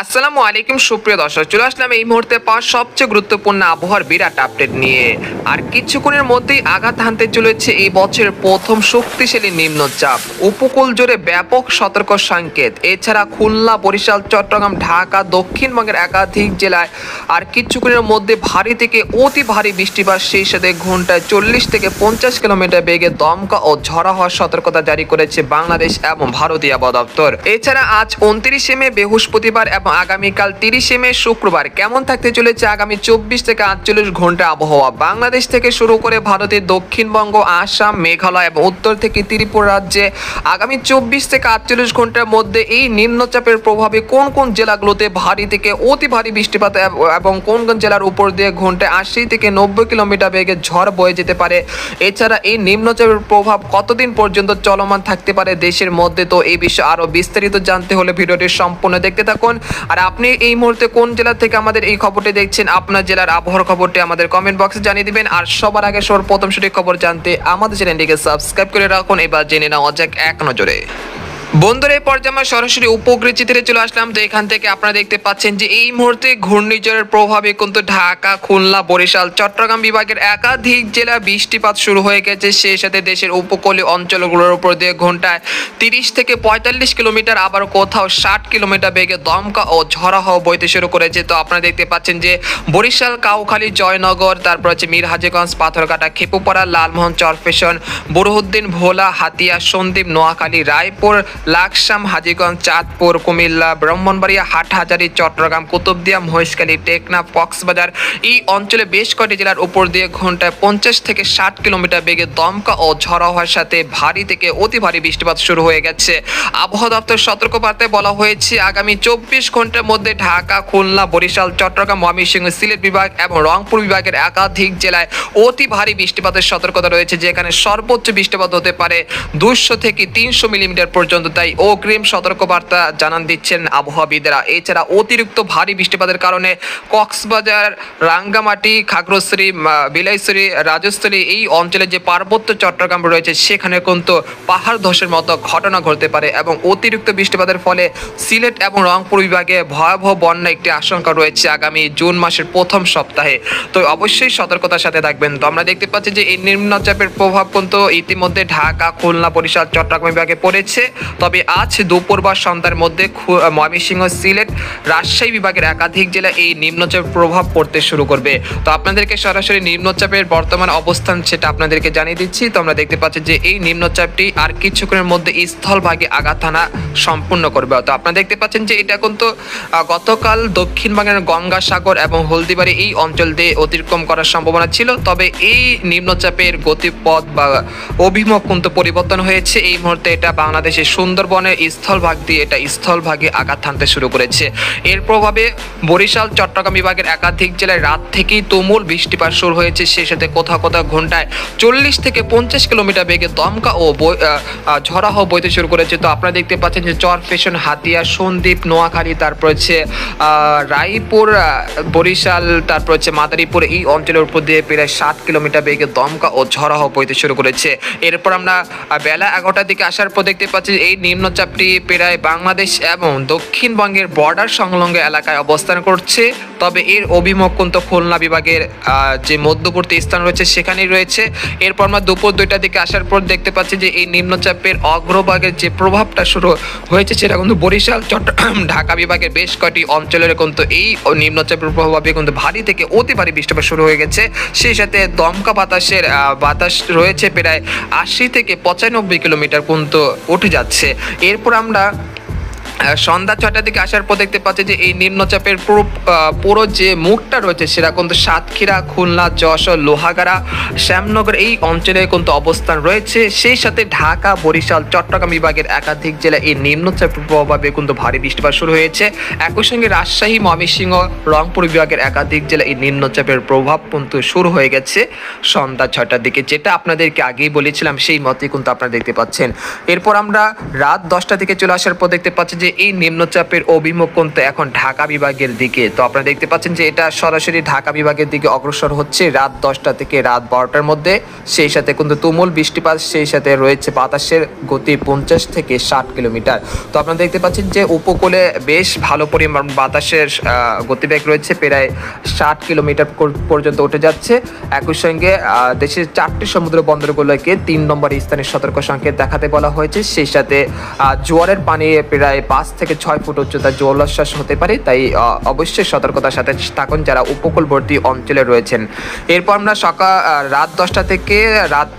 আসসালামু আলাইকুম সুপ্রিয় দর্শক, চলে আসলাম এই মুহূর্তে পাওয়া সবচেয়ে গুরুত্বপূর্ণ আবহাওয়ার বিরাট আপডেট নিয়ে। আর কিছুক্ষণের মধ্যেই আঘাত হানতে চলেছে এই বছরের প্রথম শক্তিশালী নিম্নচাপ। উপকূল জুড়ে ব্যাপক সতর্ক সংকেত। এছাড়া খুলনা, বরিশাল, চট্টগ্রাম, ঢাকা, দক্ষিণবঙ্গের একাধিক জেলায় আর কিছুক্ষণের মধ্যে ভারী থেকে অতি ভারী বৃষ্টিপাত, সেই সাথে ঘন্টায় 40 থেকে 50 কিলোমিটার বেগে দমকা ও ঝড়ো হওয়ার সতর্কতা জারি করেছে বাংলাদেশ এবং ভারতীয় আবহাওয়া দপ্তর। এছাড়া আজ 29শে মে বৃহস্পতিবার এবং আগামীকাল 30শে মে শুক্রবার কেমন থাকতে চলেছে আগামী 24 থেকে 48 ঘন্টা আবহাওয়া। বাংলাদেশ থেকে শুরু করে ভারতের দক্ষিণবঙ্গ, আসাম, মেঘালয় এবং উত্তর থেকে ত্রিপুরা রাজ্যে আগামী 24 থেকে 48 ঘন্টার মধ্যে এই নিম্নচাপের প্রভাবে কোন কোন জেলাগুলোতে ভারী থেকে অতি ভারী বৃষ্টিপাত এবং কোন কোন জেলার উপর দিয়ে ঘন্টায় 80 থেকে 90 কিলোমিটার বেগে ঝড় বয়ে যেতে পারে। এছাড়া এই নিম্নচাপের প্রভাব কতদিন পর্যন্ত চলমান থাকতে পারে দেশের মধ্যে, তো এই বিষয়ে আরো বিস্তারিত জানতে হলে ভিডিওটি সম্পূর্ণ দেখতে থাকুন। আর আপনি এই মুহূর্তে কোন জেলা থেকে আমাদের এই খবরটি দেখছেন, আপনার জেলার আবহাওয়ার খবরটি আমাদের কমেন্ট বক্সে জানিয়ে দিবেন। আর সবার আগে সর্বপ্রথম সঠিক খবর জানতে আমাদের চ্যানেলটিকে সাবস্ক্রাইব করে রাখুন। এবার জেনে নেওয়া যাক এক নজরে। বন্ধুরা, এই পর্যায়ে আমরা সরাসরি উপগ্রহ চিত্রে চলে আসলাম। তো এখান থেকে আপনারা দেখতে পাচ্ছেন যে এই মুহূর্তে ঘূর্ণিঝড়ের প্রভাবে কিন্তু ঢাকা, খুলনা, বরিশাল, চট্টগ্রাম বিভাগের একাধিক জেলা বৃষ্টিপাত শুরু হয়ে গেছে। সেই সাথে দেশের উপকূলীয় অঞ্চলগুলোর উপর দিয়ে ঘন্টায় 30 থেকে 45 কিলোমিটার, আবার কোথাও 60 কিলোমিটার বেগে দমকা ও ঝড়ো হাওয়া বইতে শুরু করেছে। তো আপনারা দেখতে পাচ্ছেন যে বরিশাল, কাউখালী, জয়নগর, তারপর হচ্ছে মিরহাজিগঞ্জ, পাথরঘাটা, খেপুপাড়া, লালমোহন, চরফেশন, বুরহুদ্দিন, ভোলা, হাতিয়া, সন্দ্বীপ, নোয়াখালী, রায়পুর, লাকসাম, হাজীগঞ্জ, চাঁদপুর, কুমিল্লা, ব্রাহ্মণবাড়িয়া, হাটহাজারী, চট্টগ্রাম, কুতুবদিয়া, মহেশখালী, টেকনাফ, কক্সবাজার এই অঞ্চলে বেশ কয়েকটি জেলার উপর দিয়ে ঘন্টায় 50 থেকে 60 কিলোমিটার বেগে দমকা ও ঝড়ো হওয়ার সাথে ভারী থেকে অতি ভারী বৃষ্টিপাত শুরু হয়ে গেছে। আবহাওয়া দপ্তর সতর্কবার্তায় বলা হয়েছে আগামী 24 ঘন্টার মধ্যে ঢাকা, খুলনা, বরিশাল, চট্টগ্রাম, ময়মনসিংহ, সিলেট বিভাগ এবং রংপুর বিভাগের একাধিক জেলায় অতি ভারী বৃষ্টিপাতের সতর্কতা রয়েছে, যেখানে সর্বোচ্চ বৃষ্টিপাত হতে পারে 200 থেকে 300 মিলিমিটার পর্যন্ত। তাই অগ্রিম সতর্কবার্তা জানান দিচ্ছেন আবহাওয়াবিদরা। এছাড়া অতিরিক্ত ভারী বৃষ্টিপাতের কারণে কক্সবাজার, রাঙ্গামাটি, খাগড়াছড়ি, বিলাইছড়ি, রাজস্থলী এই অঞ্চলে যে পার্বত্য চট্টগ্রাম রয়েছে সেখানে কিন্তু পাহাড় ধসের মতো ঘটনা ঘটতে পারে এবং অতিরিক্ত বৃষ্টিপাতের ফলে সিলেট এবং রংপুর বিভাগে ভয়াবহ বন্যা একটি আশঙ্কা রয়েছে আগামী জুন মাসের প্রথম সপ্তাহে। তো অবশ্যই সতর্কতার সাথে থাকবেন। তো আমরা দেখতে পাচ্ছি যে এই নিম্নচাপের প্রভাব কিন্তু ইতিমধ্যে ঢাকা, খুলনা, বরিশাল, চট্টগ্রাম বিভাগে পড়েছে। তবে আজ দুপুর বা সন্ধ্যার মধ্যে ময়মনসিংহ, সিলেট, রাজশাহী বিভাগের একাধিক জেলা এই নিম্নচাপের প্রভাব পড়তে শুরু করবে। তো আপনাদেরকে সরাসরি নিম্নচাপের বর্তমান অবস্থান সেটা আপনাদেরকে জানিয়ে দিচ্ছি। তো আমরা দেখতে পাচ্ছি যে এই নিম্নচাপটি আর কিছুক্ষণের মধ্যে স্থলভাগে আঘাত হানা সম্পূর্ণ করবে। তো আপনারা দেখতে পাচ্ছেন যে এটা কিন্তু গতকাল দক্ষিণবঙ্গের গঙ্গাসাগর এবং হলদিবাড়ি এই অঞ্চল দিয়ে অতিক্রম করার সম্ভাবনা ছিল। তবে এই নিম্নচাপের গতিপথ বা অভিমুখ কিন্তু পরিবর্তন হয়েছে। এই মুহূর্তে এটা বাংলাদেশের সুন্দরবনের স্থলভাগ দিয়ে এটা স্থলভাগে আঘাত হানতে শুরু করেছে। এর প্রভাবে বরিশাল, চট্টগ্রাম বিভাগের একাধিক জেলায় রাত থেকেই তুমুল বৃষ্টিপাত শুরু হয়েছে। সেই সাথে কোথাও কোথাও ঘন্টায় 40 থেকে 50 কিলোমিটার বেগে দমকা ও ঝড়ো হাওয়া বইতে শুরু করেছে। তো আপনারা দেখতে পাচ্ছেন যে চরফেশন, হাতিয়া, সন্দ্বীপ, নোয়াখালী, তারপর হচ্ছে রায়পুর, বরিশাল, তারপর হচ্ছে মাদারীপুর এই অঞ্চলের উপর দিয়ে প্রায় 60 কিলোমিটার বেগে দমকা ও ঝড়ো হাওয়া বইতে শুরু করেছে। এরপর আমরা বেলা 11টার দিকে আসার পর দেখতে পাচ্ছি এই নিম্নচাপটি প্রায় বাংলাদেশ এবং দক্ষিণবঙ্গের বর্ডার সংলগ্ন এলাকায় অবস্থান করছে। তবে এর অভিমুখ কিন্তু খুলনা বিভাগের যে মধ্যবর্তী স্থান রয়েছে সেখানেই রয়েছে। এরপর আমরা দুপুর 2টার দিকে আসার পর দেখতে পাচ্ছি যে এই নিম্নচাপের অগ্রভাগের যে প্রভাবটা শুরু হয়েছে সেটা কিন্তু বরিশাল, চট্টগ্রাম, ঢাকা বিভাগের বেশ কয়েকটি অঞ্চলের কিন্তু এই নিম্নচাপের প্রভাবে কিন্তু ভারী থেকে অতি ভারী বৃষ্টিপাত শুরু হয়ে গেছে। সেই সাথে দমকা বাতাস রয়েছে প্রায় 80 থেকে 95 কিলোমিটার পর্যন্ত উঠে যাচ্ছে। এরপর আমরা সন্ধ্যা 6টার দিকে আসার পর দেখতে পাচ্ছি যে এই নিম্নচাপের পুরো যে মুখটা রয়েছে সেটা কিন্তু সাতক্ষীরা, খুলনা, যশোর, লোহাগাড়া, শ্যামনগর এই অঞ্চলে কিন্তু অবস্থান রয়েছে। সেই সাথে ঢাকা, বরিশাল, চট্টগ্রাম বিভাগের একাধিক জেলা এই নিম্নচাপের প্রভাবে কিন্তু ভারী বৃষ্টিপাত শুরু হয়েছে। একই সঙ্গে রাজশাহী, ময়মনসিংহ, রংপুর বিভাগের একাধিক জেলা এই নিম্নচাপের প্রভাব কিন্তু শুরু হয়ে গেছে সন্ধ্যা 6টার দিকে, যেটা আপনাদেরকে আগেই বলেছিলাম সেই মতই কিন্তু আপনারা দেখতে পাচ্ছেন। এরপর আমরা রাত 10টা থেকে চলে আসার পর দেখতে পাচ্ছি যে যে এই নিম্নচাপের অভিমুখ কিন্তু এখন ঢাকা বিভাগের দিকে। তো আপনারা দেখতে পাচ্ছেন যে এটা সরাসরি ঢাকা বিভাগের দিকে অগ্রসর হচ্ছে রাত 10টা থেকে রাত 12টার মধ্যে। সেই সাথে কিন্তু তুমুল বৃষ্টিপাত, সেই সাথে রয়েছে বাতাসের গতি 50 থেকে 60 কিলোমিটার। তো আপনারা দেখতে পাচ্ছেন যে উপকূলে বেশ ভালো পরিমাণ বাতাসের গতিবেগ রয়েছে, প্রায় 60 কিলোমিটার পর্যন্ত উঠে যাচ্ছে। একই সঙ্গে দেশের 4টি সমুদ্র বন্দরগুলোকে 3 নম্বর স্থানে সতর্ক সংকেত দেখাতে বলা হয়েছে। সেই সাথে জোয়ারের পানি প্রায় 5 থেকে 6 ফুট উচ্চতা জলোচ্ছ্বাস হতে পারে, তাই অবশ্যই সতর্কতার সাথে থাকুন যারা উপকূলবর্তী অঞ্চলে রয়েছেন। এরপর আমরা রাত 10টা থেকে রাত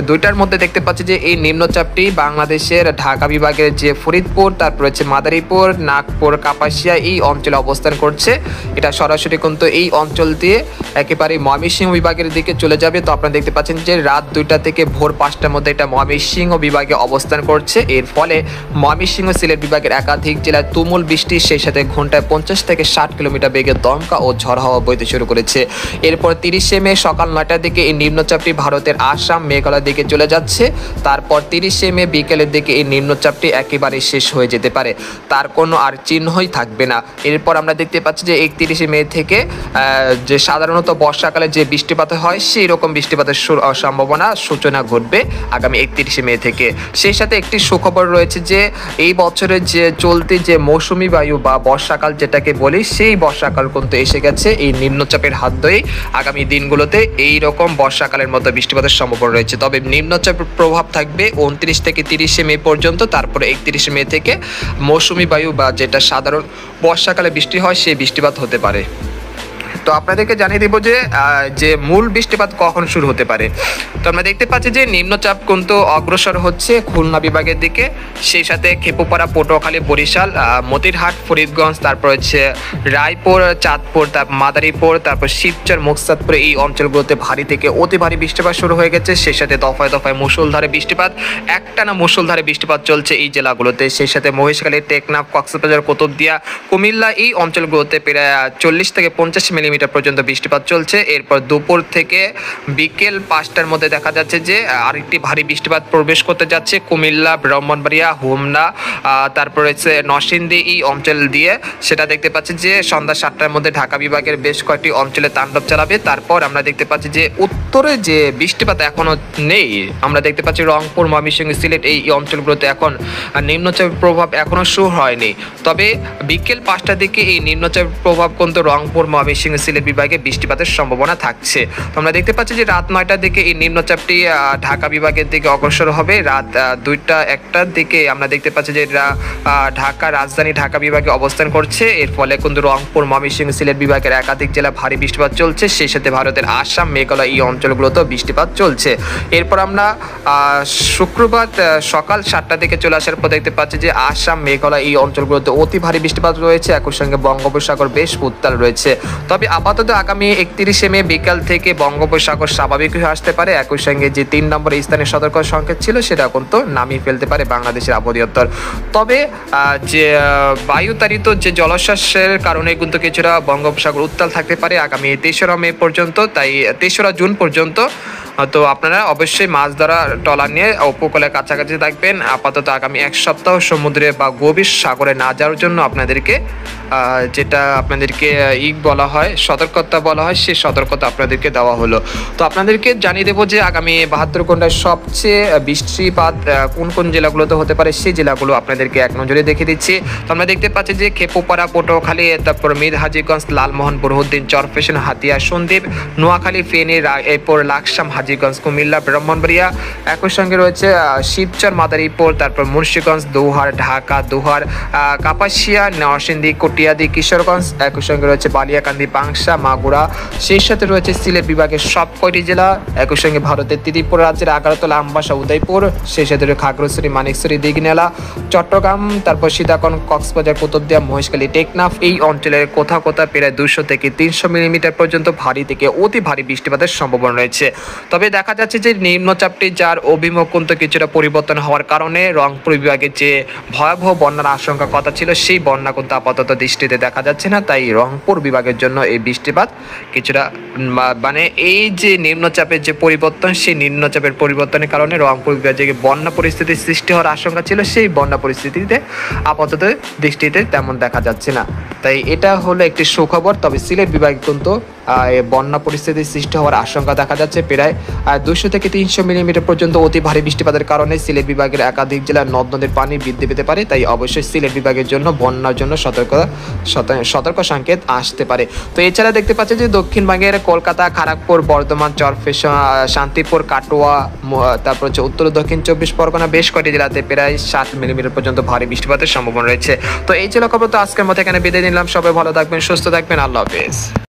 2টার মধ্যে দেখতে পাচ্ছি যে এই নিম্নচাপটি বাংলাদেশের ঢাকা বিভাগের যে ফরিদপুর, তারপর হচ্ছে মাদারীপুর, নাগপুর, কাপাসিয়া এই অঞ্চলে অবস্থান করছে। এটা সরাসরি কিন্তু এই অঞ্চল দিয়ে একেবারে ময়মনসিংহ বিভাগের দিকে চলে যাবে। তো আপনারা দেখতে পাচ্ছেন যে রাত 2টা থেকে ভোর 5টার মধ্যে এটা ময়মনসিংহ বিভাগে অবস্থান করছে। এর ফলে ময়মনসিংহ সিলেট বিভাগের একাধিক জেলায় তুমুল বৃষ্টি, সেই সাথে ঘন্টায় 50 থেকে 60 কিলোমিটার বেগে দমকা ও ঝড় হাওয়া বইতে শুরু করেছে। এরপর 30শে মে সকাল 9টার দিকে এই নিম্নচাপটি ভারতের আসাম, মেঘালয়ের দিকে চলে যাচ্ছে। তারপর 30শে মে বিকেলের দিকে এই নিম্নচাপটি একেবারে শেষ হয়ে যেতে পারে, তার কোনো আর চিহ্নই থাকবে না। এরপর আমরা দেখতে পাচ্ছি যে 31শে মে থেকে যে সাধারণত বর্ষাকালে যে বৃষ্টিপাত হয় সেই রকম বৃষ্টিপাতের সম্ভাবনা সূচনা ঘটবে আগামী 31শে মে থেকে। সেই সাথে একটি সুখবর রয়েছে যে এই বছরের যে চলতি যে মৌসুমি বায়ু বা বর্ষাকাল যেটাকে বলি, সেই বর্ষাকাল কিন্তু এসে গেছে। এই নিম্নচাপের হাত ধরেই আগামী দিনগুলোতে এই রকম বর্ষাকালের মতো বৃষ্টিপাতের সম্ভাবনা রয়েছে। তবে নিম্নচাপের প্রভাব থাকবে 29 থেকে 30শে মে পর্যন্ত। তারপরে 31শে মে থেকে মৌসুমি বায়ু বা যেটা সাধারণ বর্ষাকালে বৃষ্টি হয় সেই বৃষ্টিপাত হতে পারে। তো আপনাদেরকে জানিয়ে দেব যে মূল বৃষ্টিপাত কখন শুরু হতে পারে। তো আমরা দেখতে পাচ্ছি যে নিম্নচাপ কিন্তু অগ্রসর হচ্ছে খুলনা বিভাগের দিকে, সেই সাথে খেপুপাড়া, পটুয়াখালী, বরিশাল, মতিরহাট, ফরিদগঞ্জ, তারপর হচ্ছে রায়পুর, চাঁদপুর, তারপর মাদারীপুর, তারপর শিবচর, মুকসাদপুর এই অঞ্চলগুলোতে ভারী থেকে অতি ভারী বৃষ্টিপাত শুরু হয়ে গেছে। সেই সাথে দফায় দফায় মুষলধারে বৃষ্টিপাত, একটানা মুষলধারে বৃষ্টিপাত চলছে এই জেলাগুলোতে। সেই সাথে মহেশখালী, টেকনাফ, কক্সবাজার, কুতুবদিয়া, কুমিল্লা এই অঞ্চলগুলোতে প্রায় 40 থেকে 50 মিলিমিটার পর্যন্ত বৃষ্টিপাত চলছে। এরপর দুপুর থেকে বিকেল 5টার মধ্যে দেখা যাচ্ছে যে আরেকটি ভারী বৃষ্টিপাত প্রবেশ করতে যাচ্ছে কুমিল্লা, ব্রাহ্মণবাড়িয়া, হোমনা, তারপর হচ্ছে নরসিংদী এই অঞ্চল দিয়ে। সেটা দেখতে পাচ্ছি যে সন্ধ্যা 7টার মধ্যে ঢাকা বিভাগের বেশ কয়েকটি অঞ্চলে তাণ্ডব চালাবে। তারপর আমরা দেখতে পাচ্ছি যে উত্তরে যে বৃষ্টিপাত এখনো নেই, আমরা দেখতে পাচ্ছি রংপুর, ময়মনসিংহ, সিলেট এই অঞ্চলগুলোতে এখন নিম্নচাপের প্রভাব এখনো শুরু হয়নি। তবে বিকেল 5টার দিকে এই নিম্নচাপের প্রভাব কিন্তু রংপুর, ময়মনসিংহ, সিলেট বিভাগে বৃষ্টিপাতের সম্ভাবনা থাকছে। তো আমরা দেখতে পাচ্ছি যে রাত 9টার দিকে এই নিম্নচাপটি ঢাকা বিভাগের দিকে অগ্রসর হবে। রাত 2টা 1টার দিকে আমরা দেখতে পাচ্ছি যে এটা ঢাকা রাজধানী ঢাকা বিভাগে অবস্থান করছে। এর ফলে কিন্তু রংপুর, ময়মনসিংহ, সিলেট বিভাগের একাধিক জেলা ভারী বৃষ্টিপাত চলছে। সেই সাথে ভারতের আসাম, মেঘালয় এই অঞ্চলগুলোতেও বৃষ্টিপাত চলছে। এরপর আমরা শুক্রবার সকাল 7টার দিকে চলে আসার পর দেখতে পাচ্ছি যে আসাম, মেঘালয় এই অঞ্চলগুলোতে অতি ভারী বৃষ্টিপাত রয়েছে। একই সঙ্গে বঙ্গোপসাগর বেশ উত্তাল রয়েছে। তবে আপাতত আগামী 31শে মে বিকাল থেকে বঙ্গোপসাগর স্বাভাবিক হয়ে আসতে পারে। একই সঙ্গে যে 3 নম্বর স্থানে সতর্ক সংকেত ছিল সেটা কিন্তু নামিয়ে ফেলতে পারে বাংলাদেশের আবহাওয়া দপ্তর। তবে যে বায়ুতাড়িত যে জলোচ্ছ্বাসের কারণে কিন্তু কিছুটা বঙ্গোপসাগর উত্তাল থাকতে পারে আগামী 23 মে পর্যন্ত, তাই 23 জুন পর্যন্ত। তো আপনারা অবশ্যই মাছ ধরা ট্রলার নিয়ে উপকূলের কাছাকাছি থাকবেন। আপাতত আগামী 1 সপ্তাহ সমুদ্রে বা গভীর সাগরে না যাওয়ার জন্য আপনাদেরকে যেটা আপনাদেরকে বলা হয়, সতর্কতা বলা হয়, সেই সতর্কতা আপনাদেরকে দেওয়া হলো। তো আপনাদেরকে জানিয়ে দেবো যে আগামী 72 ঘন্টায় সবচেয়ে বৃষ্টিপাত কোন কোন জেলাগুলোতে হতে পারে সেই জেলাগুলো আপনাদেরকে এক নজরে দেখে দিচ্ছি। তো আমরা দেখতে পাচ্ছি যে খেপুপাড়া, পটুয়াখালী, তারপর মিরহাজিগঞ্জ, লালমোহন, বুরহুদ্দিন, চরফেশন, হাতিয়া, সন্দ্বীপ, নোয়াখালী, ফেনী, এরপর লাকসাম, হাজীগঞ্জ, কুমিল্লা, ব্রাহ্মণবাড়িয়া, একই সঙ্গে রয়েছে শিবচর, মাদারীপুর, তারপর মুন্সিগঞ্জ, দোহার, ঢাকা, দোহার, কাপাসিয়া, নরসিংদী, কটিয়াদি, কিশোরগঞ্জ, একই সঙ্গে রয়েছে বালিয়াকান্দি, পাংশা, মাগুরা। সেই সাথে রয়েছে সিলেট বিভাগের সব কয়টি জেলা, একই সঙ্গে ভারতের ত্রিপুরা রাজ্যের আগারতলা, আমবাসা, উদয়পুর, সেই সাথে খাগড়াছড়ি, মানিকছড়ি, দিঘনেলা, চট্টগ্রাম, তারপর সীতাকুণ্ড, কক্সবাজার, কুতুবদিয়া, মহেশখালী, টেকনাফ এই অঞ্চলের কোথাও কোথাও প্রায় 200 থেকে 300 মিলিমিটার পর্যন্ত ভারী থেকে অতি ভারী বৃষ্টিপাতের সম্ভাবনা রয়েছে। তো তবে দেখা যাচ্ছে যে নিম্নচাপটি যার অভিমুখ কিন্তু কিছুটা পরিবর্তন হওয়ার কারণে রংপুর বিভাগে যে ভয়াবহ বন্যার আশঙ্কা কথা ছিল সেই বন্যা কিন্তু আপাতত দৃষ্টিতে দেখা যাচ্ছে না। তাই রংপুর বিভাগের জন্য এই বৃষ্টিপাত কিছুটা মানে এই যে নিম্নচাপের যে পরিবর্তন, সেই নিম্নচাপের পরিবর্তনের কারণে রংপুর বিভাগে যে বন্যা পরিস্থিতির সৃষ্টি হওয়ার আশঙ্কা ছিল সেই বন্যা পরিস্থিতিতে আপাতত দৃষ্টিতে তেমন দেখা যাচ্ছে না। তাই এটা হলো একটি সুখবর। তবে সিলেট বিভাগে কিন্তু বন্যা পরিস্থিতির সৃষ্টি হওয়ার আশঙ্কা দেখা যাচ্ছে। প্রায় 200 থেকে 300 মিলিমিটার পর্যন্ত অতি ভারী বৃষ্টিপাতের কারণে সিলেট বিভাগের একাধিক জেলার নদ নদীর পানি বৃদ্ধি পেতে পারে। তাই অবশ্যই সিলেট বিভাগের জন্য বন্যার জন্য সতর্ক সংকেত আসতে পারে। তো এছাড়া দেখতে পাচ্ছি যে দক্ষিণবঙ্গের কলকাতা, খড়গপুর, বর্ধমান, চরফেশন, শান্তিপুর, কাটোয়া, তারপর হচ্ছে উত্তর দক্ষিণ 24 পরগনা বেশ কয়েকটি জেলাতে প্রায় 60 মিলিমিটার পর্যন্ত ভারী বৃষ্টিপাতের সম্ভাবনা রয়েছে। তো এই ছিল খবর। তো আজকের মতো এখানে বিদায় নিলাম। সবাই ভালো থাকবেন, সুস্থ থাকবেন। আল্লাহ হাফেজ।